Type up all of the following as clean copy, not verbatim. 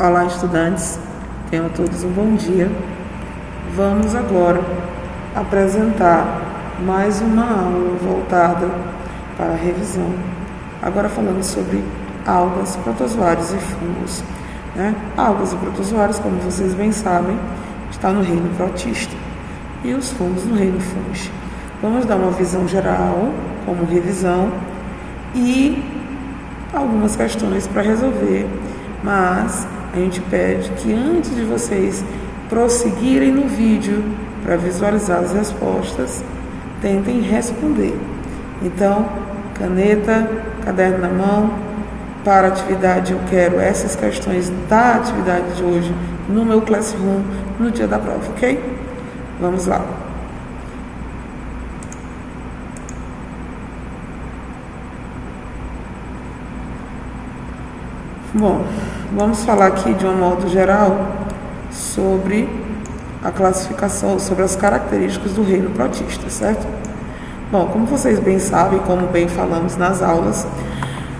Olá, estudantes, tenham todos um bom dia. Vamos agora apresentar mais uma aula voltada para a revisão, agora falando sobre algas, protozoários e fungos. Algas e protozoários, como vocês bem sabem, está no reino protista e os fungos no reino fúngico. Vamos dar uma visão geral, como revisão, e algumas questões para resolver, mas a gente pede que antes de vocês prosseguirem no vídeo para visualizar as respostas, tentem responder. Então, caneta, caderno na mão, para a atividade eu quero essas questões da atividade de hoje no meu Classroom no dia da prova, ok? Vamos lá. Bom, vamos falar aqui de um modo geral sobre a classificação, sobre as características do reino protista, certo? Bom, como vocês bem sabem, como bem falamos nas aulas,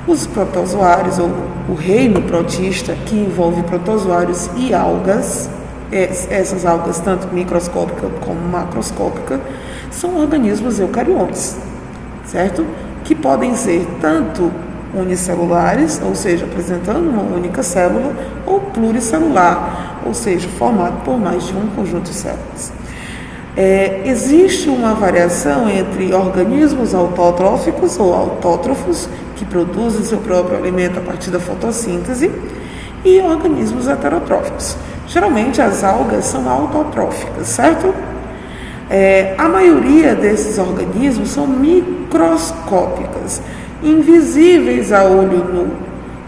os protozoários, ou o reino protista, que envolve protozoários e algas, essas algas tanto microscópicas como macroscópicas, são organismos eucariontes, certo? Que podem ser tanto unicelulares, ou seja, apresentando uma única célula, ou pluricelular, ou seja, formado por mais de um conjunto de células. Existe uma variação entre organismos autotróficos ou autótrofos, que produzem seu próprio alimento a partir da fotossíntese, e organismos heterotróficos. Geralmente as algas são autotróficas, certo? A maioria desses organismos são microscópicas, invisíveis a olho nu,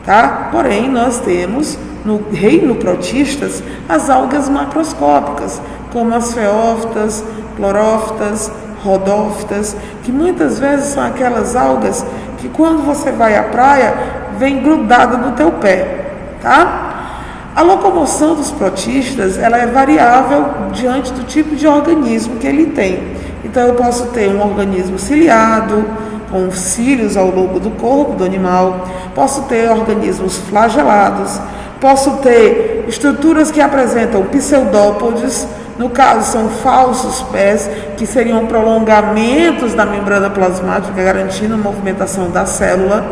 tá? Porém, nós temos no reino protistas as algas macroscópicas, como as feófitas, clorófitas, rodófitas, que muitas vezes são aquelas algas que quando você vai à praia, vem grudada no teu pé, tá? A locomoção dos protistas, ela é variável diante do tipo de organismo que ele tem. Então, eu posso ter um organismo ciliado, com cílios ao longo do corpo do animal, posso ter organismos flagelados, posso ter estruturas que apresentam pseudópodes, no caso são falsos pés, que seriam prolongamentos da membrana plasmática, garantindo a movimentação da célula,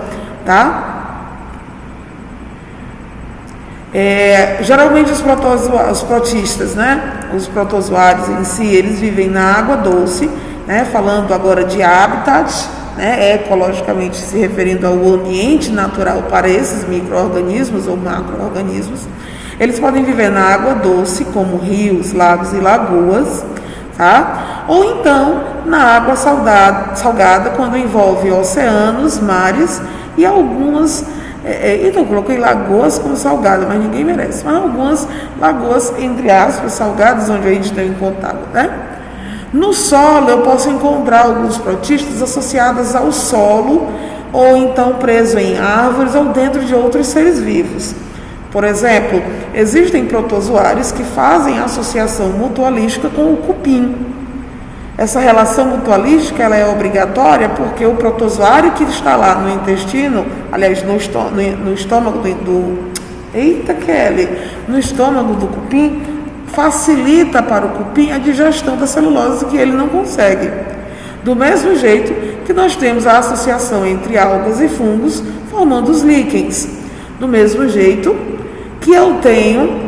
tá? Geralmente os protistas, os protozoários em si, eles vivem na água doce, falando agora de habitat, ecologicamente se referindo ao ambiente natural para esses micro-organismos ou macro-organismos. Eles podem viver na água doce, como rios, lagos e lagoas, tá? Ou então na água salgada, quando envolve oceanos, mares e algumas, então eu coloquei lagoas como salgada, mas ninguém merece, mas algumas lagoas, entre aspas, salgadas, onde a gente tem contato, No solo, eu posso encontrar alguns protistas associados ao solo, ou então preso em árvores ou dentro de outros seres vivos. Por exemplo, existem protozoários que fazem associação mutualística com o cupim. Essa relação mutualística ela é obrigatória porque o protozoário que está lá no intestino, aliás, no estômago no estômago do cupim, facilita para o cupim a digestão da celulose que ele não consegue. Do mesmo jeito que nós temos a associação entre algas e fungos formando os líquens. Do mesmo jeito que eu tenho,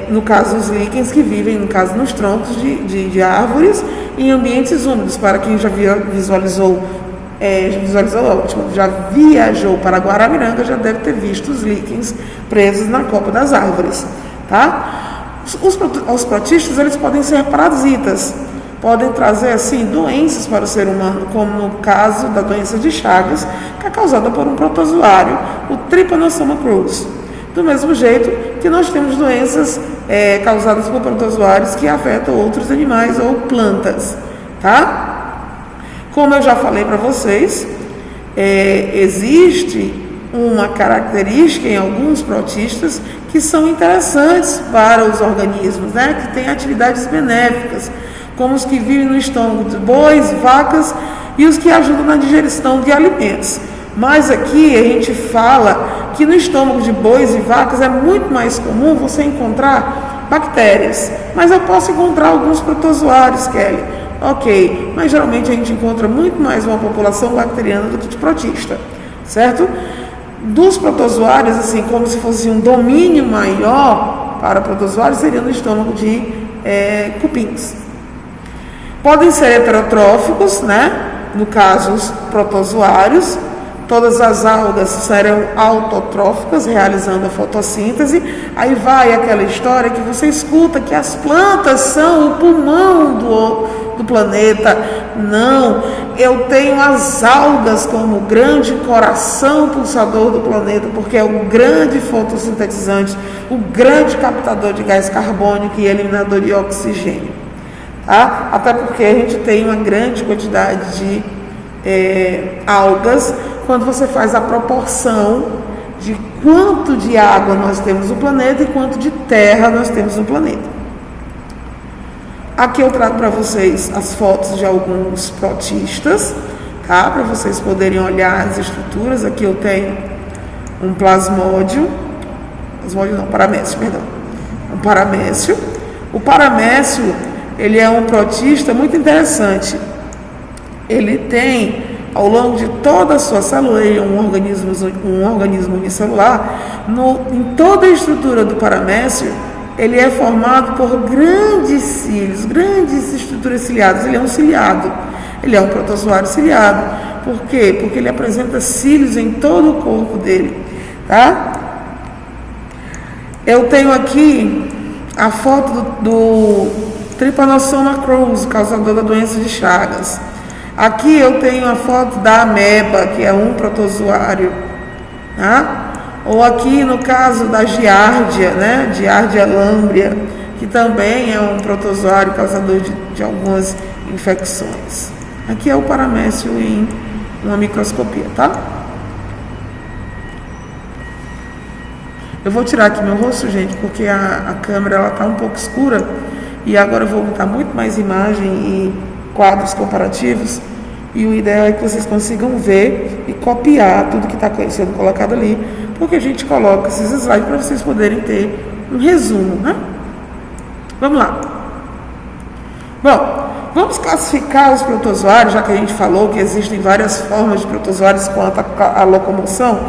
no caso, os líquens que vivem, no caso, nos troncos de árvores em ambientes úmidos. Para quem já visualizou ótimo, já viajou para Guaramiranga, já deve ter visto os líquens presos na copa das árvores, tá? Os protistas, eles podem ser parasitas, podem trazer, assim, doenças para o ser humano, como no caso da doença de Chagas, que é causada por um protozoário, o Trypanosoma cruzi. Do mesmo jeito que nós temos doenças causadas por protozoários que afetam outros animais ou plantas, tá? Como eu já falei para vocês, existe uma característica em alguns protistas que são interessantes para os organismos, que têm atividades benéficas, como os que vivem no estômago de bois, vacas e os que ajudam na digestão de alimentos. Mas aqui a gente fala que no estômago de bois e vacas é muito mais comum você encontrar bactérias. Mas eu posso encontrar alguns protozoários, Kelly. Ok, mas geralmente a gente encontra muito mais uma população bacteriana do que de protista, certo? Dos protozoários, assim, como se fosse um domínio maior para protozoários, seria no estômago de cupins. Podem ser heterotróficos, né? No caso, os protozoários. Todas as algas serão autotróficas, realizando a fotossíntese. Aí vai aquela história que você escuta que as plantas são o pulmão do planeta. Não, eu tenho as algas como o grande coração pulsador do planeta, porque é o grande fotossintetizante, o grande captador de gás carbônico e eliminador de oxigênio. Tá? Até porque a gente tem uma grande quantidade de algas quando você faz a proporção de quanto de água nós temos no planeta e quanto de terra nós temos no planeta. Aqui eu trago para vocês as fotos de alguns protistas, tá? Para vocês poderem olhar as estruturas. Aqui eu tenho um plasmódio, paramécio, perdão. Um paramécio. O paramécio, ele é um protista muito interessante. Ele tem, ao longo de toda a sua célula, ele é um organismo unicelular. Em toda a estrutura do paramécio, ele é formado por grandes cílios, grandes estruturas ciliadas. Ele é um ciliado, ele é um protozoário ciliado. Por quê? Porque ele apresenta cílios em todo o corpo dele, tá? Eu tenho aqui a foto do Trypanosoma cruzi, causador da doença de Chagas. Aqui eu tenho a foto da ameba, que é um protozoário, tá? Ou aqui no caso da giardia, né? Giardia lambria, que também é um protozoário causador de algumas infecções. Aqui é o paramécio em uma microscopia, tá? Eu vou tirar aqui meu rosto, gente, porque a câmera ela tá um pouco escura e agora eu vou botar muito mais imagem e quadros comparativos, e o ideal é que vocês consigam ver e copiar tudo que está sendo colocado ali, porque a gente coloca esses slides para vocês poderem ter um resumo, né? Vamos lá. Bom, vamos classificar os protozoários, já que a gente falou que existem várias formas de protozoários quanto à locomoção.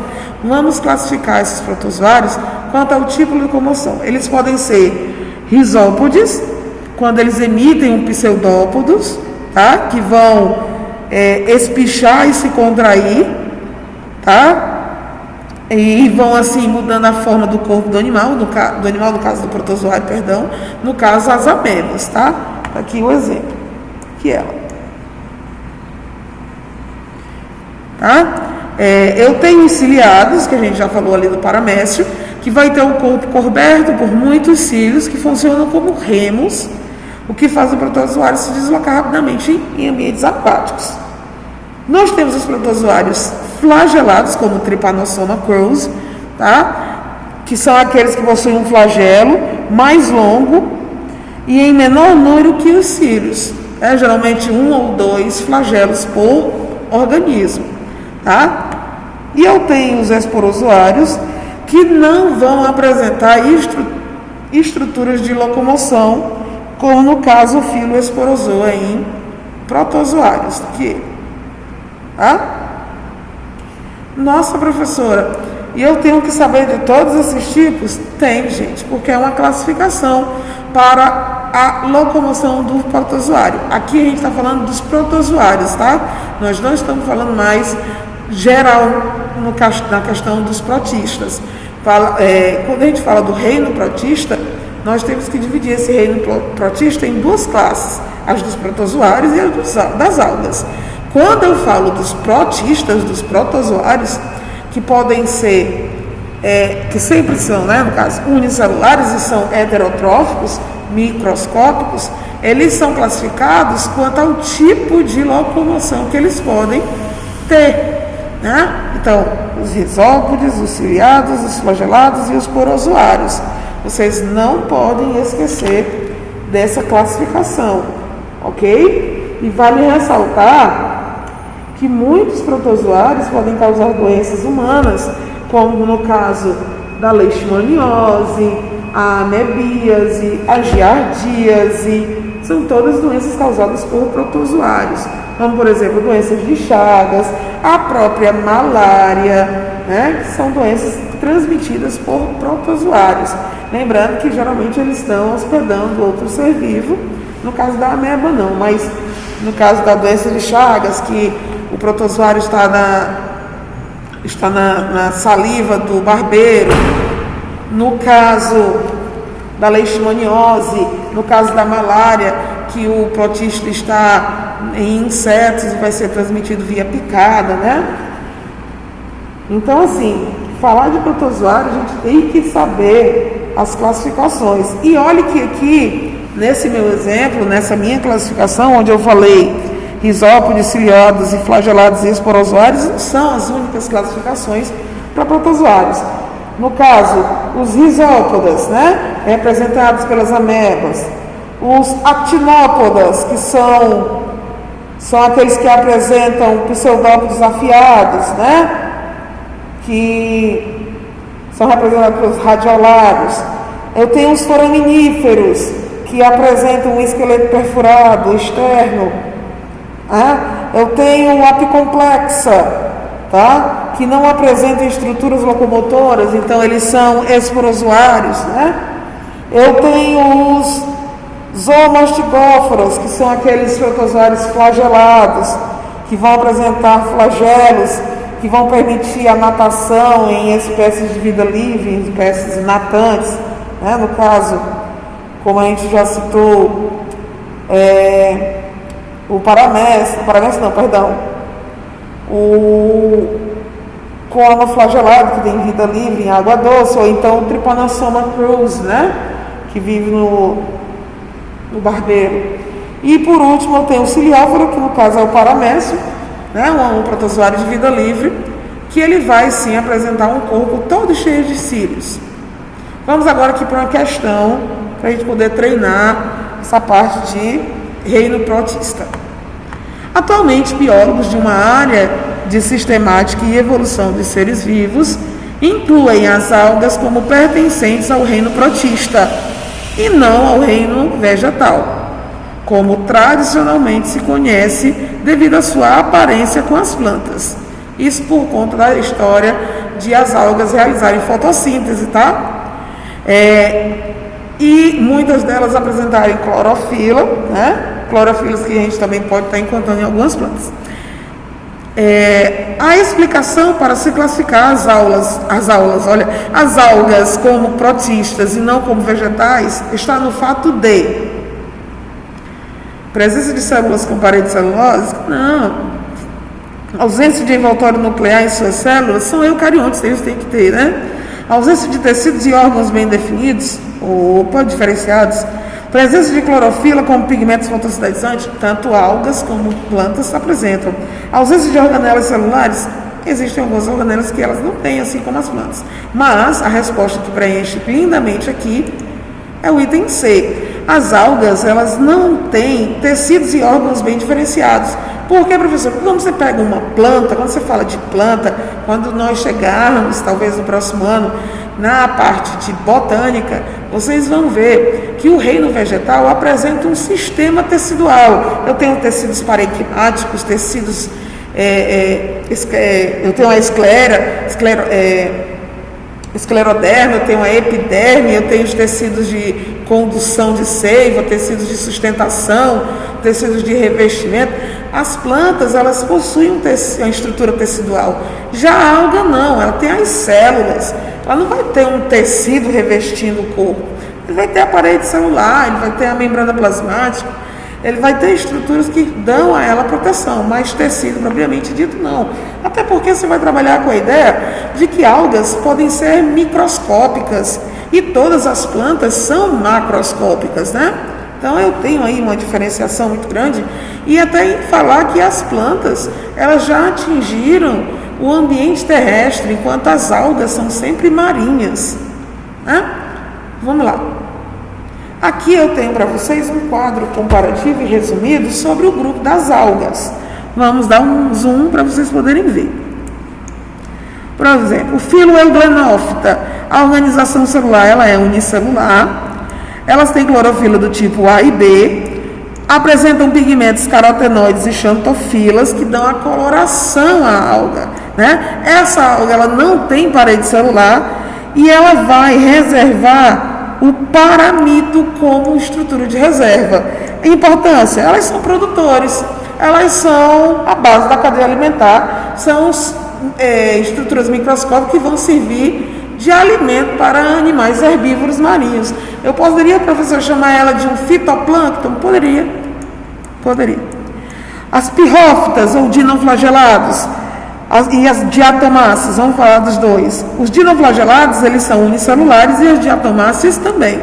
Vamos classificar esses protozoários quanto ao tipo de locomoção. Eles podem ser risópodes, quando eles emitem um pseudópodos, tá? Que vão espichar e se contrair, tá? E vão assim mudando a forma do corpo do animal, no caso do protozoário, perdão, no caso as amebas, tá? Aqui o exemplo, que ela, tá? Eu tenho os ciliados, que a gente já falou ali do paramécio, que vai ter o corpo coberto por muitos cílios que funcionam como remos, o que faz o protozoário se deslocar rapidamente em ambientes aquáticos. Nós temos os protozoários flagelados, como o Trypanosoma cruzi, tá? Que são aqueles que possuem um flagelo mais longo e em menor número que os cílios. Geralmente 1 ou 2 flagelos por organismo, tá? E eu tenho os esporozoários, que não vão apresentar estruturas de locomoção, como no caso o filoesporozoa em protozoários. Tá? Nossa, professora, e eu tenho que saber de todos esses tipos? Tem, gente, porque é uma classificação para a locomoção do protozoário. Aqui a gente está falando dos protozoários, tá? Nós não estamos falando mais geral na questão dos protistas. Quando a gente fala do reino protista, nós temos que dividir esse reino protista em duas classes, as dos protozoários e as das algas. Quando eu falo dos protistas, dos protozoários, que podem ser, que sempre são, né, no caso, unicelulares e são heterotróficos, microscópicos, eles são classificados quanto ao tipo de locomoção que eles podem ter, né? Então, os risópodes, os ciliados, os flagelados e os porozoários. Vocês não podem esquecer dessa classificação, ok? E vale ressaltar que muitos protozoários podem causar doenças humanas, como no caso da leishmaniose, a amebíase, a giardíase, são todas doenças causadas por protozoários, como por exemplo doenças de Chagas, a própria malária, né, que são doenças transmitidas por protozoários. Lembrando que geralmente eles estão hospedando outro ser vivo, no caso da ameba não, mas no caso da doença de Chagas, que o protozoário está na saliva do barbeiro, no caso da leishmaniose, no caso da malária, que o protista está em insetos e vai ser transmitido via picada, né? Então, assim, falar de protozoário, a gente tem que saber as classificações. E olhe que aqui, nesse meu exemplo, nessa minha classificação, onde eu falei risópodes, ciliados e flagelados e esporozoários, não são as únicas classificações para protozoários. No caso, os risópodas, né, representados pelas amebas, os actinópodas, que são aqueles que apresentam pseudópodos afiados, né, que são representados pelos radiolados. Eu tenho os foraminíferos, que apresentam um esqueleto perfurado externo. Eu tenho a apicomplexa, tá? Que não apresentam estruturas locomotoras, então eles são esporozoários, né? Eu tenho os zoomastigóforos, que são aqueles protozoários flagelados, que vão apresentar flagelos, que vão permitir a natação em espécies de vida livre, em espécies natantes, né? No caso, como a gente já citou, o coano flagelado, que tem vida livre em água doce, ou então o Trypanosoma cruz, né, que vive no barbeiro. E por último eu tenho o cilióforo, que no caso é o paramécio, né, um protozoário de vida livre, que ele vai sim apresentar um corpo todo cheio de cílios. Vamos agora aqui para uma questão, para a gente poder treinar essa parte de reino protista. Atualmente, biólogos de uma área de sistemática e evolução de seres vivos incluem as algas como pertencentes ao reino protista e não ao reino vegetal, como tradicionalmente se conhece devido à sua aparência com as plantas. Isso por conta da história de as algas realizarem fotossíntese, tá? E muitas delas apresentarem clorofila, né? Clorofilas que a gente também pode estar encontrando em algumas plantas. A explicação para se classificar as algas como protistas e não como vegetais está no fato de presença de células com parede celulose? Não. Ausência de envoltório nuclear em suas células? São eucariontes, eles têm que ter, né? Ausência de tecidos e órgãos bem definidos? Diferenciados? Presença de clorofila como pigmentos fotossintetizantes? Tanto algas como plantas apresentam. Ausência de organelas celulares? Existem algumas organelas que elas não têm, assim como as plantas. Mas a resposta que preenche lindamente aqui é o item C. As algas, elas não têm tecidos e órgãos bem diferenciados. Por quê, professor? Porque quando você pega uma planta, quando você fala de planta, quando nós chegarmos, talvez no próximo ano, na parte de botânica, vocês vão ver que o reino vegetal apresenta um sistema tecidual. Eu tenho tecidos parenquimáticos, tecidos, eu tenho a escleroderma, eu tenho a epiderme, eu tenho os tecidos de condução de seiva, tecidos de sustentação, tecidos de revestimento. As plantas, elas possuem uma estrutura tecidual. Já a alga não, ela tem as células. Ela não vai ter um tecido revestindo o corpo. Ele vai ter a parede celular, ele vai ter a membrana plasmática, ele vai ter estruturas que dão a ela proteção, mas tecido propriamente dito não. Até porque você vai trabalhar com a ideia de que algas podem ser microscópicas e todas as plantas são macroscópicas, né? Então eu tenho aí uma diferenciação muito grande e até em falar que as plantas, elas já atingiram o ambiente terrestre, enquanto as algas são sempre marinhas, né? Vamos lá. Aqui eu tenho para vocês um quadro comparativo e resumido sobre o grupo das algas. Vamos dar um zoom para vocês poderem ver. Por exemplo, o filoeuglenófita, a organização celular ela é unicelular, elas têm clorofila do tipo A e B, apresentam pigmentos carotenoides e xantofilas que dão a coloração à alga, né? Essa alga ela não tem parede celular e ela vai reservar o paramido como estrutura de reserva. Importância, elas são produtores, elas são a base da cadeia alimentar, são estruturas microscópicas que vão servir de alimento para animais herbívoros marinhos. Eu poderia, professor, chamar ela de um fitoplâncton? Poderia. As pirrófitas ou dinoflagelados e as diatomáceas, vamos falar dos dois. Os dinoflagelados, eles são unicelulares e as diatomáceas também.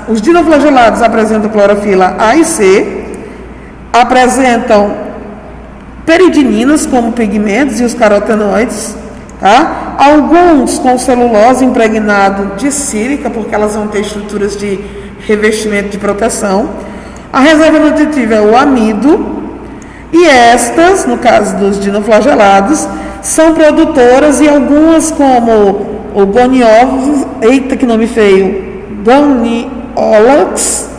Os dinoflagelados apresentam clorofila A e C, apresentam peridininas como pigmentos e os carotenoides, tá? Alguns com celulose impregnado de sílica, porque elas vão ter estruturas de revestimento de proteção. A reserva nutritiva é o amido, e estas, no caso dos dinoflagelados, são produtoras e algumas como o goniolax, eita que nome feio, goniolax,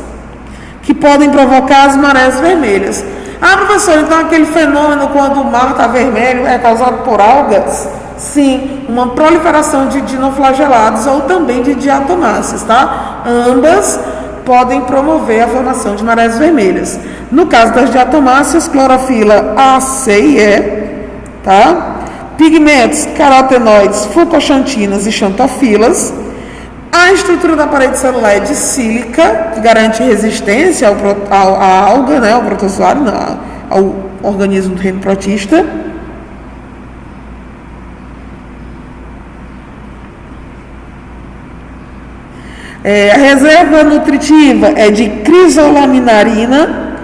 que podem provocar as marés vermelhas. Ah, professor, então aquele fenômeno quando o mar está vermelho é causado por algas? Sim, uma proliferação de dinoflagelados ou também de diatomáceas, tá? Ambas podem promover a formação de marés vermelhas. No caso das diatomáceas, clorofila A, C e E, tá? Pigmentos carotenoides, fucoxantinas e xantofilas. A estrutura da parede celular é de sílica, que garante resistência à alga, né, ao protozoário, ao organismo do reino protista. A reserva nutritiva é de crisolaminarina,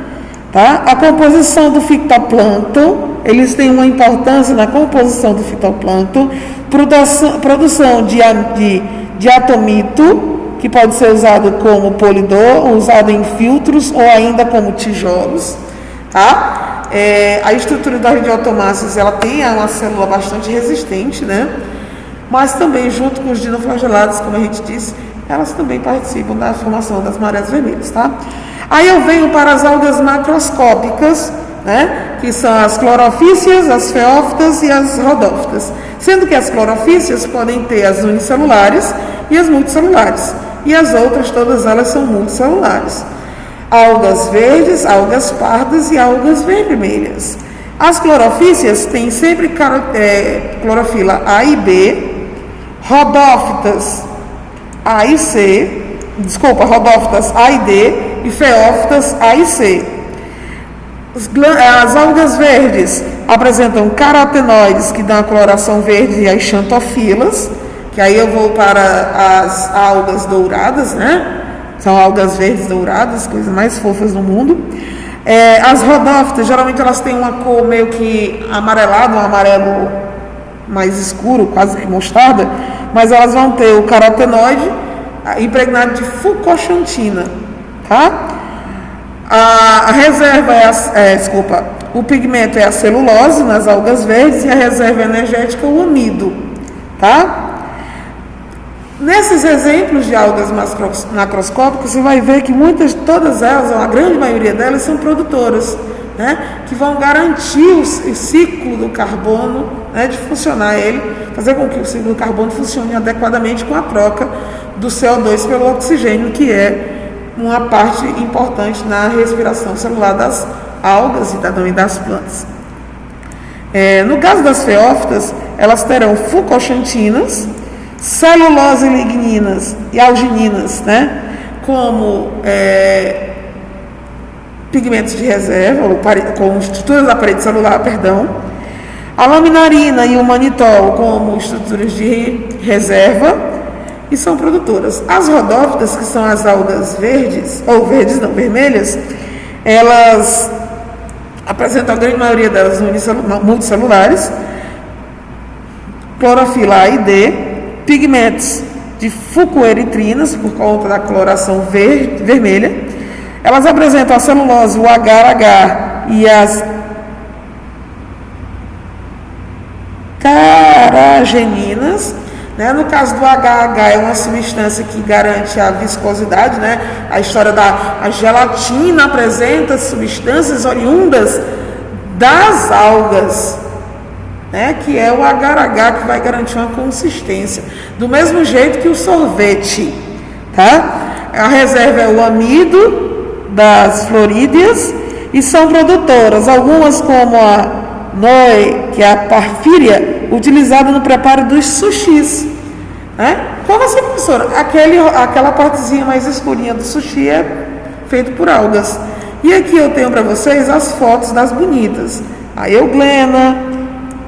tá? A composição do fitoplâncton, eles têm uma importância na composição do fitoplâncton, produção de atomito, que pode ser usado como polidor, ou usado em filtros, ou ainda como tijolos, tá? A estrutura das diatomáceas, ela tem uma célula bastante resistente, né? Mas também, junto com os dinoflagelados, como a gente disse, elas também participam da formação das marés vermelhas, tá? Aí eu venho para as algas macroscópicas, né? Que são as clorofícias, as feófitas e as rodófitas. Sendo que as clorofícias podem ter as unicelulares e as multicelulares. E as outras, todas elas são multicelulares. Algas verdes, algas pardas e algas vermelhas. As clorofícias têm sempre clorofila A e B, rodófitas A e C, rodófitas A e D e feófitas A e C. As algas verdes apresentam carotenoides que dão a coloração verde e as xantofilas, que aí eu vou para as algas douradas, né? São algas verdes douradas, coisas mais fofas do mundo. As rodófitas, geralmente elas têm uma cor meio que amarelada, um amarelo mais escuro, quase que mostarda, mas elas vão ter o carotenoide impregnado de fucoxantina, tá? A reserva o pigmento é a celulose nas algas verdes e a reserva energética o amido, tá? Nesses exemplos de algas macroscópicas, você vai ver que todas elas, a grande maioria delas, são produtoras, né? Que vão garantir o ciclo do carbono, né? De funcionar fazer com que o ciclo do carbono funcione adequadamente com a troca do CO2 pelo oxigênio, que é uma parte importante na respiração celular das algas e também das plantas. No caso das feófitas, elas terão fucoxantinas, celulose ligninas e algininas, né? Como pigmentos de reserva, como estruturas da parede celular, a laminarina e o manitol como estruturas de reserva e são produtoras. As rodófitas, que são as algas verdes, ou vermelhas, elas apresentam a grande maioria delas multicelulares, clorofila A e D, pigmentos de fucoeritrinas, por conta da coloração vermelha. Elas apresentam a celulose, o agar-agar e as carageninas, né? No caso do HH é uma substância que garante a viscosidade, né? A história a gelatina apresenta substâncias oriundas das algas, né? Que é o agar-agar que vai garantir uma consistência, do mesmo jeito que o sorvete, tá? A reserva é o amido das florídeas e são produtoras, algumas como a Noe, que é a parfíria, utilizada no preparo dos sushis, né? Como assim, professora? Aquela partezinha mais escurinha do sushi é feito por algas. E aqui eu tenho para vocês as fotos das bonitas. A euglena,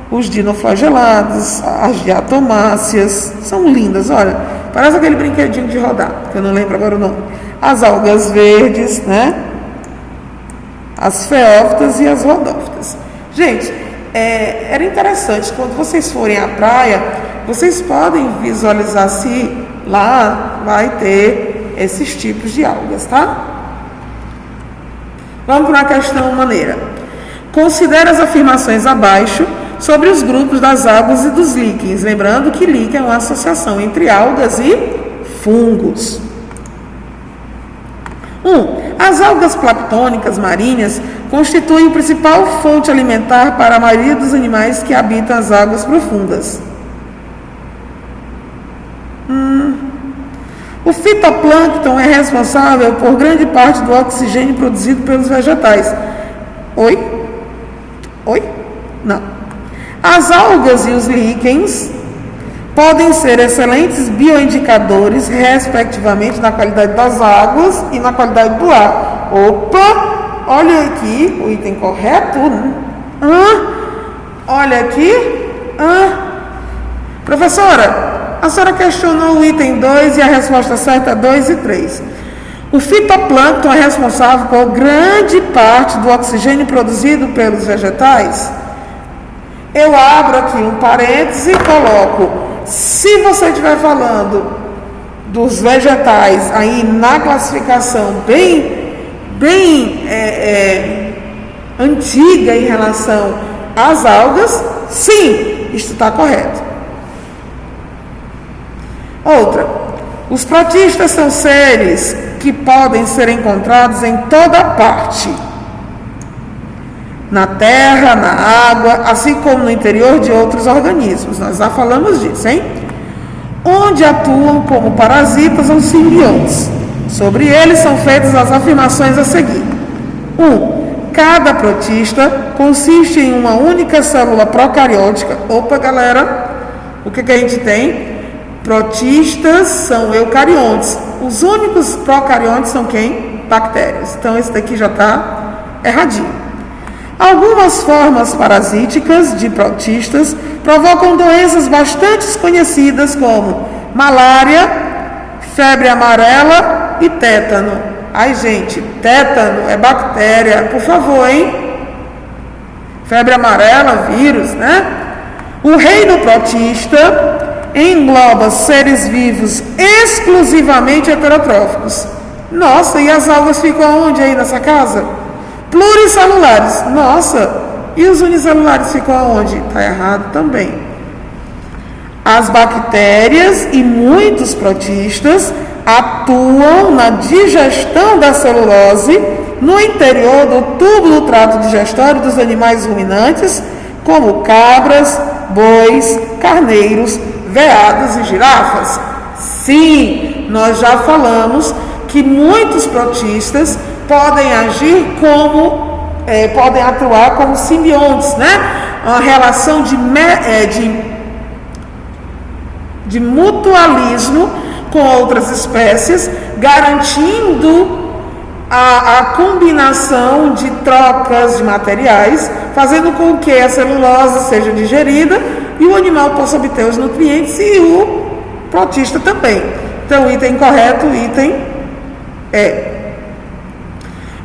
os dinoflagelados, as diatomáceas, são lindas, olha. Parece aquele brinquedinho de rodar, que eu não lembro agora o nome. As algas verdes, né? As feófitas e as rodófitas. Gente, era interessante, quando vocês forem à praia, vocês podem visualizar se lá vai ter esses tipos de algas, tá? Vamos para uma questão maneira. Considere as afirmações abaixo sobre os grupos das algas e dos líquens, lembrando que líquen é uma associação entre algas e fungos. 1. As algas planctônicas marinhas constituem a principal fonte alimentar para a maioria dos animais que habitam as águas profundas. O fitoplâncton é responsável por grande parte do oxigênio produzido pelos vegetais. Oi? Não. As algas e os líquens podem ser excelentes bioindicadores, respectivamente, na qualidade das águas e na qualidade do ar. Opa! Olha aqui o item correto. Olha aqui. Professora, a senhora questionou o item 2 e a resposta certa é 2 e 3. O fitoplâncton é responsável por grande parte do oxigênio produzido pelos vegetais. Eu abro aqui um parêntese e coloco: se você estiver falando dos vegetais aí na classificação bem antiga em relação às algas, sim, isto está correto. Outra, os protistas são seres que podem ser encontrados em toda parte, na terra, na água, assim como no interior de outros organismos. Nós já falamos disso, hein? Onde atuam como parasitas ou simbiontes. Sobre eles são feitas as afirmações a seguir. 1. Cada protista consiste em uma única célula procariótica. Opa, galera, o que a gente tem? Protistas são eucariontes. Os únicos procariontes são quem? Bactérias. Então, esse daqui já está erradinho. Algumas formas parasíticas de protistas provocam doenças bastante conhecidas como malária, febre amarela e tétano. Ai, gente, tétano é bactéria, por favor, hein? Febre amarela, vírus, né? O reino protista engloba seres vivos exclusivamente heterotróficos. Nossa, e as algas ficam onde aí nessa casa? Pluricelulares. Nossa, e os unicelulares ficam aonde? Está errado também. As bactérias e muitos protistas atuam na digestão da celulose no interior do tubo do trato digestório dos animais ruminantes, como cabras, bois, carneiros, veados e girafas. Sim, nós já falamos que muitos protistas podem agir podem atuar como simbiontes, né? Uma relação de mutualismo com outras espécies, garantindo a combinação de trocas de materiais, fazendo com que a celulose seja digerida e o animal possa obter os nutrientes e o protista também. Então, o item correto, o item é.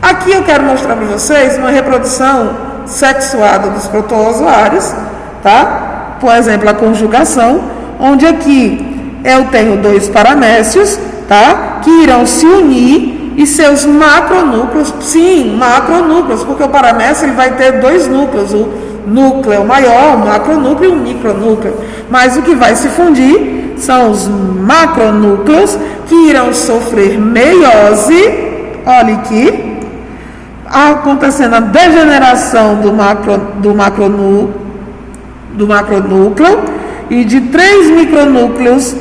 Aqui eu quero mostrar para vocês uma reprodução sexuada dos protozoários, tá? Por exemplo, a conjugação, onde aqui eu tenho dois paramécios, tá? Que irão se unir e seus macronúcleos, sim, macronúcleos, porque o paramécio ele vai ter dois núcleos, o núcleo maior, o macronúcleo e o micronúcleo, mas o que vai se fundir são os macronúcleos que irão sofrer meiose, olha aqui, acontecendo a degeneração do macronúcleo, e de 3 micronúcleos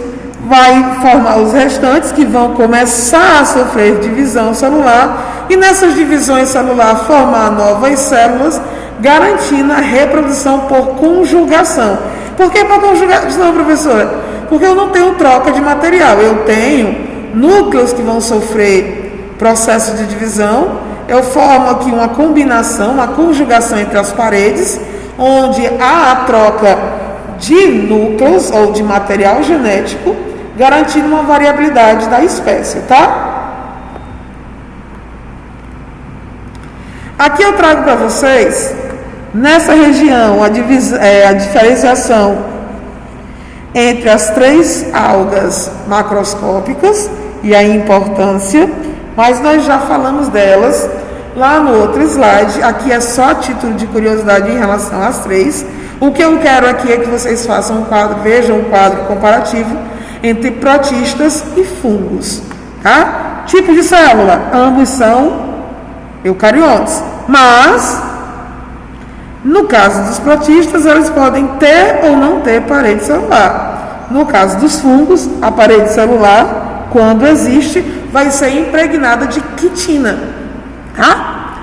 vai formar os restantes, que vão começar a sofrer divisão celular, e nessas divisões celulares formar novas células, garantindo a reprodução por conjugação. Por que por conjugação, professora? Porque eu não tenho troca de material, eu tenho núcleos que vão sofrer processo de divisão, eu formo aqui uma combinação, uma conjugação entre as paredes, onde há a troca de núcleos ou de material genético, garantindo uma variabilidade da espécie, tá? Aqui eu trago para vocês, nessa região, a diferenciação entre as 3 algas macroscópicas e a importância, mas nós já falamos delas lá no outro slide. Aqui é só a título de curiosidade em relação às 3. O que eu quero aqui é que vocês façam um quadro, vejam um quadro comparativo entre protistas e fungos, tá? Tipo de célula, ambos são eucariontes, mas no caso dos protistas, eles podem ter ou não ter parede celular. No caso dos fungos, a parede celular, quando existe, vai ser impregnada de quitina, tá?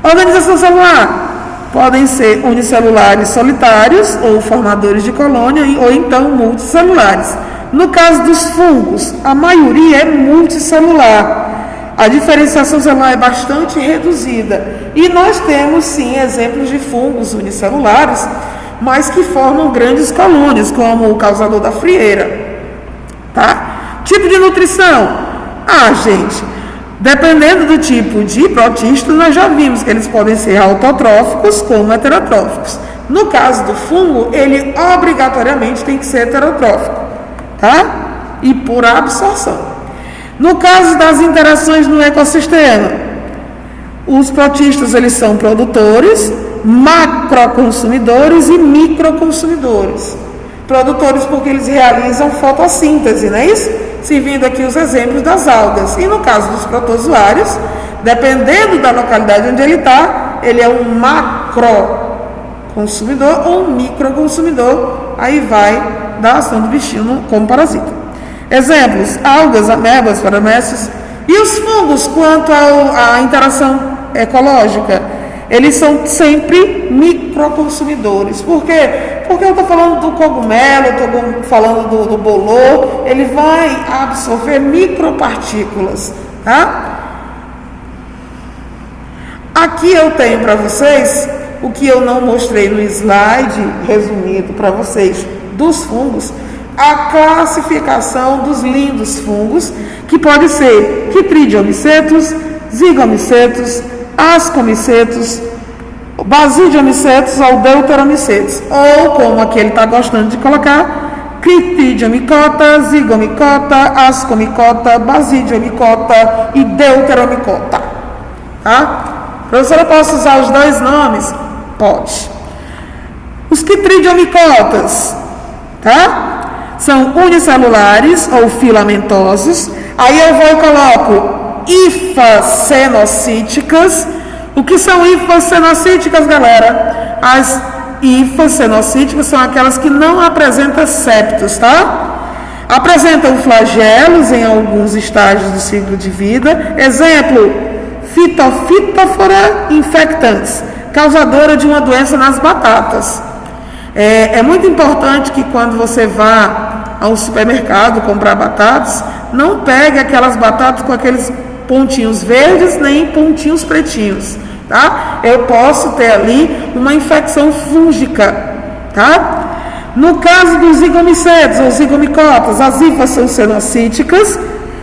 Organização celular. Podem ser unicelulares solitários ou formadores de colônia, ou então multicelulares. No caso dos fungos, a maioria é multicelular. A diferenciação celular é bastante reduzida. E nós temos, sim, exemplos de fungos unicelulares, mas que formam grandes colônias, como o causador da frieira. Tá? Tipo de nutrição. Gente, dependendo do tipo de protista, nós já vimos que eles podem ser autotróficos como heterotróficos. No caso do fungo, ele obrigatoriamente tem que ser heterotrófico, tá? E por absorção. No caso das interações no ecossistema, os protistas eles são produtores, macroconsumidores e microconsumidores. Produtores porque eles realizam fotossíntese, não é isso? Servindo aqui os exemplos das algas. E no caso dos protozoários, dependendo da localidade onde ele está, ele é um macroconsumidor ou um microconsumidor. Aí vai da ação do bichinho como parasita. Exemplos: algas, amebas, paramécios. E os fungos, quanto à interação ecológica? Eles são sempre microconsumidores. Por quê? Porque eu estou falando do cogumelo, estou falando do bolor, ele vai absorver micropartículas, tá? Aqui eu tenho para vocês o que eu não mostrei no slide resumido para vocês dos fungos, a classificação dos lindos fungos, que pode ser Chytridiomycetus, Zygomycetus, Ascomycetus, Basidiomycetus ou Deuteromycetus, ou como aqui ele está gostando de colocar, Chytridiomycota, Zygomycota, Ascomycota, Basidiomycota e Deuteromycota, tá? Professora, eu posso usar os 2 nomes? Pode. Os Chytridiomycotas, tá? São unicelulares ou filamentosos. Aí eu vou e coloco hifacenocíticas. O que são hifacenocíticas, galera? As hifacenocíticas são aquelas que não apresentam septos, tá? Apresentam flagelos em alguns estágios do ciclo de vida. Exemplo: Phytophthora infectans, causadora de uma doença nas batatas. É muito importante que quando você vá ao supermercado comprar batatas, não pegue aquelas batatas com aqueles pontinhos verdes nem pontinhos pretinhos, tá? Eu posso ter ali uma infecção fúngica, tá? No caso dos zigomycetos ou zigomycotas, as hifas são cenocíticas,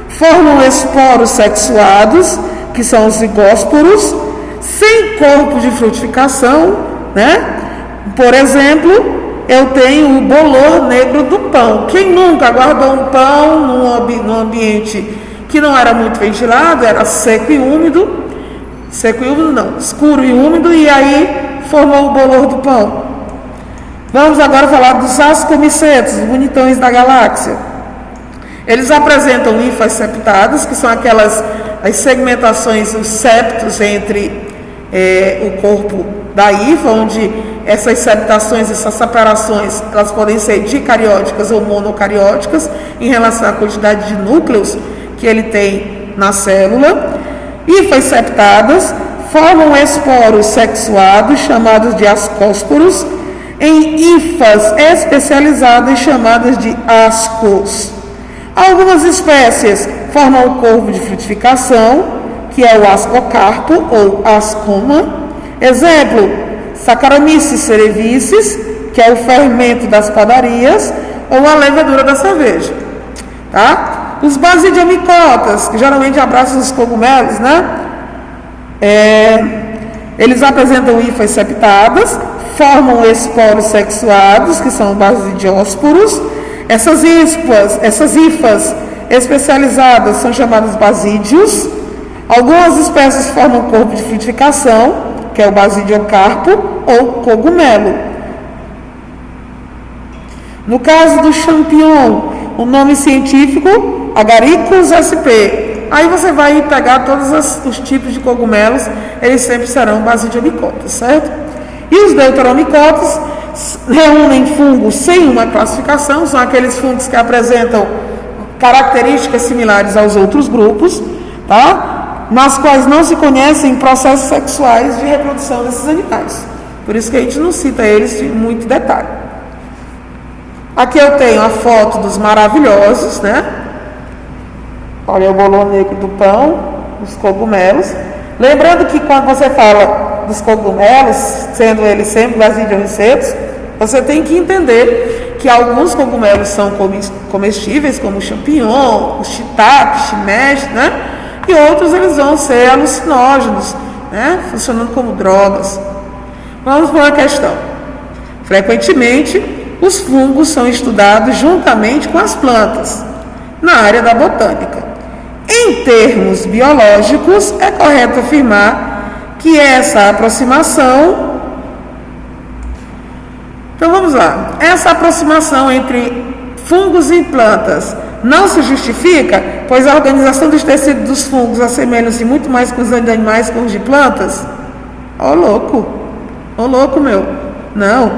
formam esporos sexuados, que são os zigósporos, sem corpo de frutificação, né? Por exemplo, eu tenho o bolor negro do pão. Quem nunca guardou um pão num ambiente que não era muito ventilado, era seco e úmido não, escuro e úmido, e aí formou o bolor do pão. Vamos agora falar dos ascomicetos, os bonitões da galáxia. Eles apresentam hifas septadas, que são as segmentações, os septos entre o corpo da hifa, onde essas septações, essas separações, elas podem ser dicarióticas ou monocarióticas, em relação à quantidade de núcleos que ele tem na célula. Hifas septadas formam esporos sexuados, chamados de ascósporos, em hifas especializadas, chamadas de ascos. Algumas espécies formam o corpo de frutificação, que é o ascocarpo ou ascoma. Exemplo, Saccharomyces cerevisiae, que é o fermento das padarias, ou a levedura da cerveja. Tá? Os basidiomicotas, que geralmente abraçam os cogumelos, né? Eles apresentam hifas septadas, formam esporos sexuados, que são basidiósporos. Essas hifas especializadas são chamadas basídios. Algumas espécies formam corpo de frutificação, que é o basidiocarpo ou cogumelo. No caso do champignon, o nome científico, Agaricus sp. Aí você vai pegar todos os tipos de cogumelos, eles sempre serão basidiomicotas, certo? E os deuteromicotas reúnem fungos sem uma classificação, são aqueles fungos que apresentam características similares aos outros grupos, tá? Nas quais não se conhecem processos sexuais de reprodução desses animais. Por isso que a gente não cita eles em muito detalhe. Aqui eu tenho a foto dos maravilhosos, né? Olha o bolor negro do pão, os cogumelos. Lembrando que quando você fala dos cogumelos, sendo eles sempre basidiorricetos, você tem que entender que alguns cogumelos são comestíveis, como o champignon, o shiitake, shimeji, né? E outros eles vão ser alucinógenos, né? Funcionando como drogas. Vamos para uma questão. Frequentemente, os fungos são estudados juntamente com as plantas, na área da botânica. Em termos biológicos, é correto afirmar que essa aproximação... Então vamos lá. Essa aproximação entre fungos e plantas não se justifica, pois a organização dos tecidos dos fungos assemelha-se muito mais com os animais que com os de plantas? Ô louco meu. Não.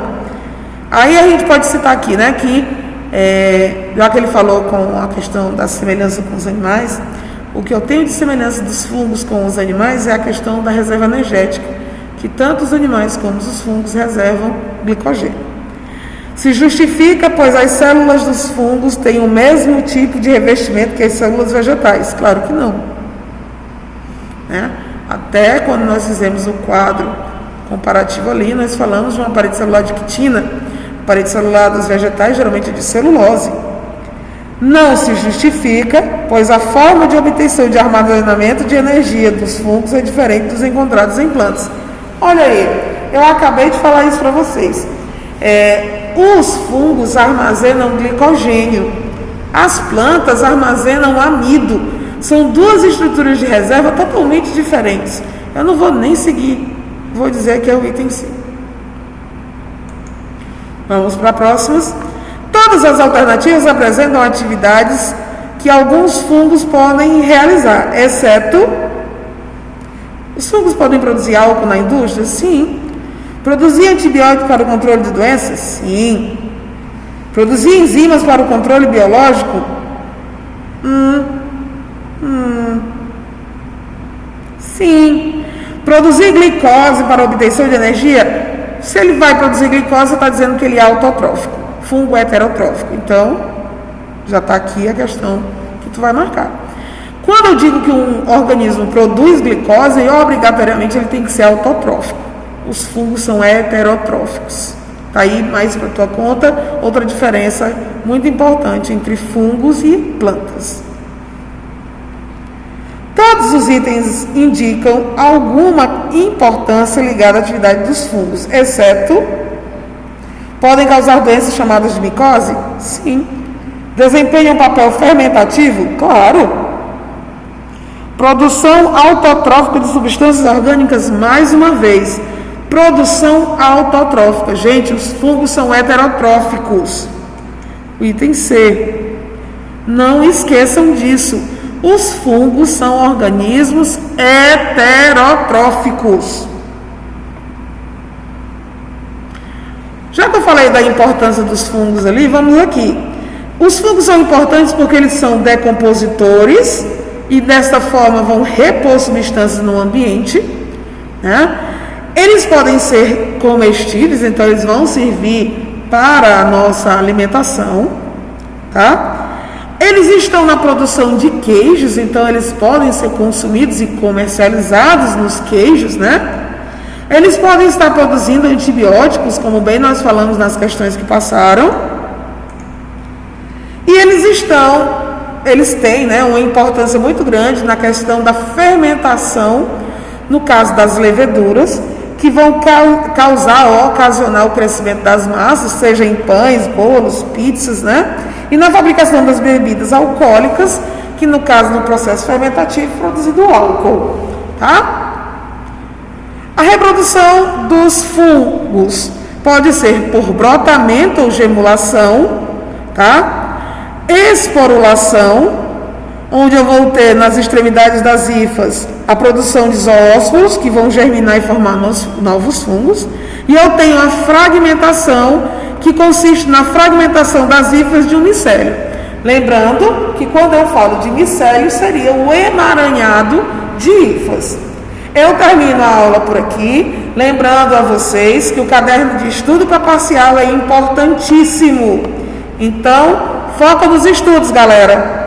Aí a gente pode citar aqui, né, que já que ele falou com a questão da semelhança com os animais, o que eu tenho de semelhança dos fungos com os animais é a questão da reserva energética, que tanto os animais como os fungos reservam glicogênio. Se justifica, pois as células dos fungos têm o mesmo tipo de revestimento que as células vegetais? Claro que não. Né? Até quando nós fizemos o quadro comparativo ali, nós falamos de uma parede celular de quitina. A parede celular dos vegetais geralmente é de celulose. Não se justifica, pois a forma de obtenção de armazenamento de energia dos fungos é diferente dos encontrados em plantas. Olha aí, eu acabei de falar isso para vocês. Os fungos armazenam glicogênio, as plantas armazenam amido. São duas estruturas de reserva totalmente diferentes. Eu não vou nem seguir, vou dizer que é o item 5. Vamos para próximas. Todas as alternativas apresentam atividades que alguns fungos podem realizar, exceto... Os fungos podem produzir álcool na indústria? Sim. Produzir antibióticos para o controle de doenças? Sim. Produzir enzimas para o controle biológico? Sim. Produzir glicose para a obtenção de energia? Se ele vai produzir glicose, está dizendo que ele é autotrófico. Fungo heterotrófico. Então, já está aqui a questão que tu vai marcar. Quando eu digo que um organismo produz glicose, obrigatoriamente ele tem que ser autotrófico. Os fungos são heterotróficos. Está aí mais para tua conta, outra diferença muito importante entre fungos e plantas. Todos os itens indicam alguma importância ligada à atividade dos fungos, exceto... Podem causar doenças chamadas de micose? Sim. Desempenham um papel fermentativo? Claro. Produção autotrófica de substâncias orgânicas, mais uma vez. Produção autotrófica. Gente, os fungos são heterotróficos. Item C. Não esqueçam disso. Os fungos são organismos heterotróficos. Já que eu falei da importância dos fungos ali, vamos aqui. Os fungos são importantes porque eles são decompositores e desta forma vão repor substâncias no ambiente, né? Eles podem ser comestíveis, então eles vão servir para a nossa alimentação, tá? Eles estão na produção de queijos, então eles podem ser consumidos e comercializados nos queijos, né? Eles podem estar produzindo antibióticos, como bem nós falamos nas questões que passaram. E eles têm, né, uma importância muito grande na questão da fermentação, no caso das leveduras, que vão causar ou ocasionar o crescimento das massas, seja em pães, bolos, pizzas, né? E na fabricação das bebidas alcoólicas, que no caso do processo fermentativo, produzido álcool, tá? A reprodução dos fungos pode ser por brotamento ou gemulação, tá? Esporulação, onde eu vou ter nas extremidades das hifas a produção de zoósporos, que vão germinar e formar novos fungos. E eu tenho a fragmentação, que consiste na fragmentação das hifas de um micélio. Lembrando que quando eu falo de micélio, seria o emaranhado de hifas. Eu termino a aula por aqui, lembrando a vocês que o caderno de estudo para parcial é importantíssimo. Então, foca nos estudos, galera.